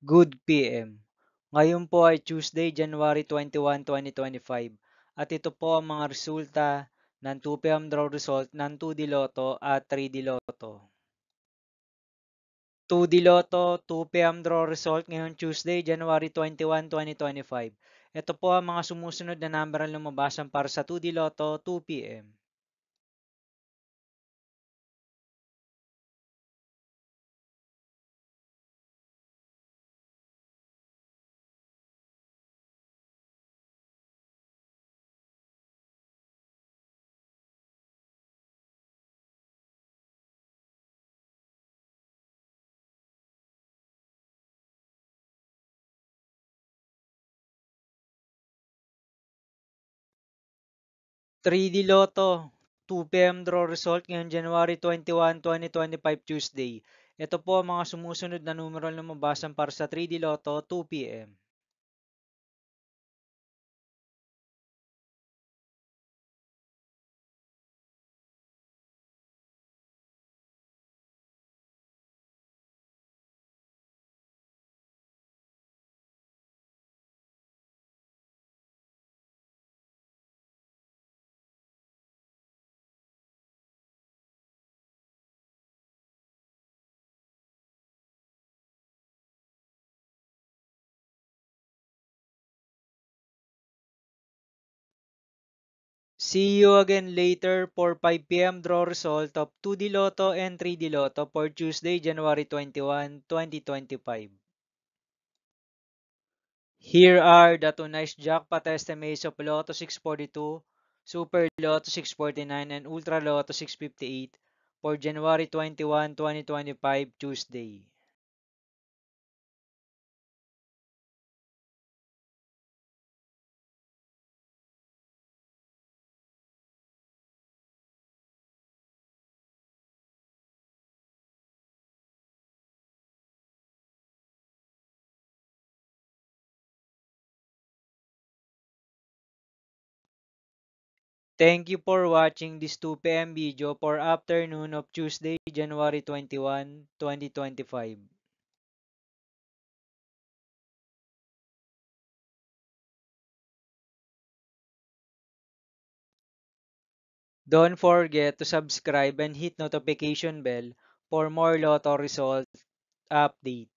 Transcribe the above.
Good PM. Ngayon po ay Tuesday, January 21, 2025 at ito po ang mga resulta ng 2 PM draw result ng 2D Lotto at 3D Lotto. 2D Lotto, 2 PM draw result ngayong Tuesday, January 21, 2025. Ito po ang mga sumusunod na number ang lumabasan para sa 2D Lotto 2 PM. 3D Lotto, 2 PM draw result ngayong January 21, 2025 Tuesday. Ito po ang mga sumusunod na numero na lumabasan para sa 3D Lotto 2 PM. See you again later for 5 PM draw result of 2D Lotto and 3D Lotto for Tuesday, January 21, 2025. Here are the tonight's jackpot estimates of Lotto 642, Super Lotto 649, and Ultra Lotto 658 for January 21, 2025 Tuesday. Thank you for watching this 2 PM video for afternoon of Tuesday, January 21, 2025. Don't forget to subscribe and hit notification bell for more Lotto result update.